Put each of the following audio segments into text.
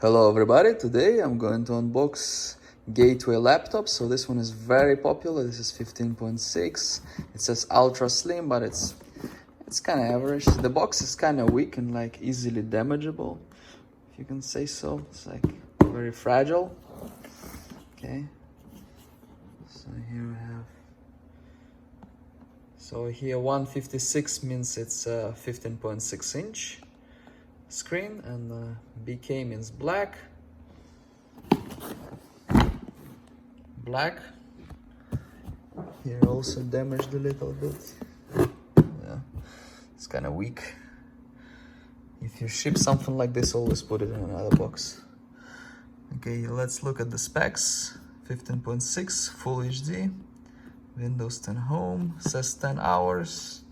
Hello everybody, today I'm going to unbox Gateway laptop. So this one is very popular. This is 15.6. It says ultra slim, but it's kind of average. The box is kind of weak and like easily damageable, if you can say so. It's like very fragile. Okay, so here we have, so here 156 means it's a 15.6 inch screen, and BK means black. Here also damaged a little bit. Yeah, it's kind of weak. If you ship something like this, always put it in another box. Okay, let's look at the specs. 15.6 Full HD, Windows 10 Home, says 10 hours.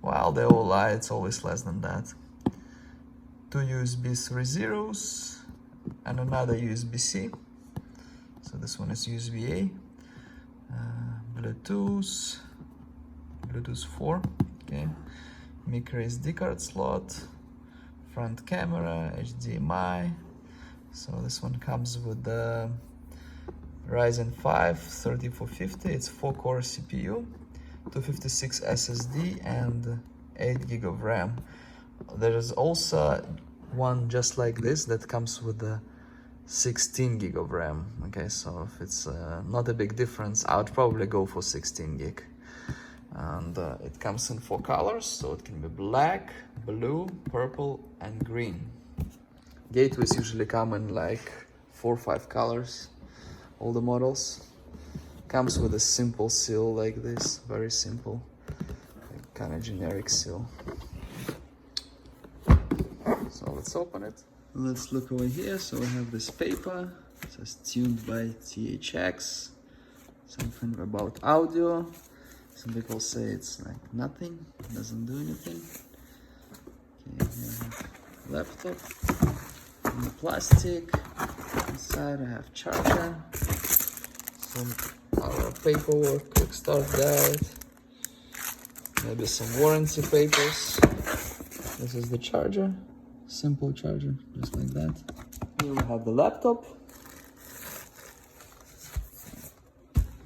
Well, they all lie, it's always less than that. 2 USB 3.0s and another USB-C. So this one is USB-A. Bluetooth 4. Okay. Micro SD card slot. Front camera, HDMI. So this one comes with the Ryzen 5 3450. It's 4-core CPU, 256 SSD, and 8 GB of RAM. There is also one just like this that comes with the 16 GB of RAM. Okay, so if it's not a big difference, I would probably go for 16 GB. And it comes in 4 colors, so it can be black, blue, purple, and green. Gateways usually come in like 4 or 5 colors, all the models. Comes with a simple seal like this, very simple, like kind of generic seal. So let's open it. Let's look over here. So we have this paper. It says tuned by THX. Something about audio. Some people say it's like nothing, doesn't do anything. Okay, here I have laptop. In the plastic. Inside I have charger. Some other paperwork, quick start guide. Maybe some warranty papers. This is the charger. Simple charger, just like that. Here we have the laptop.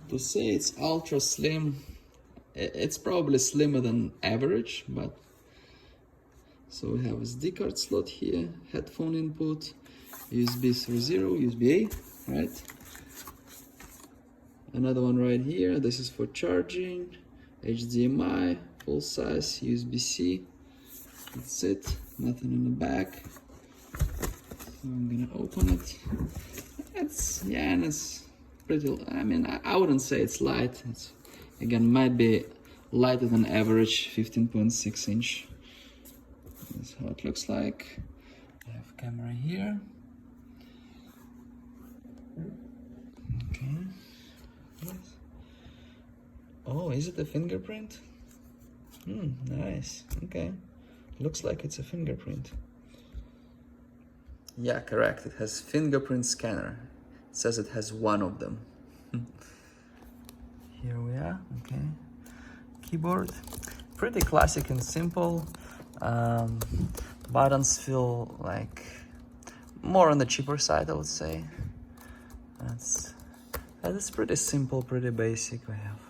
To say it's ultra slim, it's probably slimmer than average, but so we have a SD card slot here, headphone input, USB 3.0, USB-A, right? Another one right here. This is for charging, HDMI, full size, USB-C. That's it, nothing in the back. So I'm gonna open it. It's pretty, I mean, I wouldn't say it's light. It's, again, might be lighter than average, 15.6 inch. That's how it looks like. I have camera here. Okay. Oh, is it a fingerprint? Nice, okay. Looks like it's a fingerprint. Yeah, correct. It has fingerprint scanner. It says it has one of them. Here we are. Okay. Keyboard. Pretty classic and simple. Buttons feel like more on the cheaper side, I would say. That is pretty simple, pretty basic. We have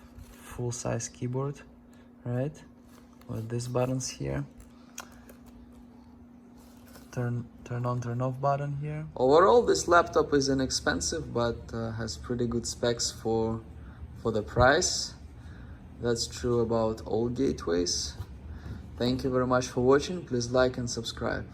full-size keyboard, right? With these buttons here. Turn on, turn off button here. Overall, this laptop is inexpensive, but has pretty good specs for the price. That's true about all gateways. Thank you very much for watching. Please like and subscribe.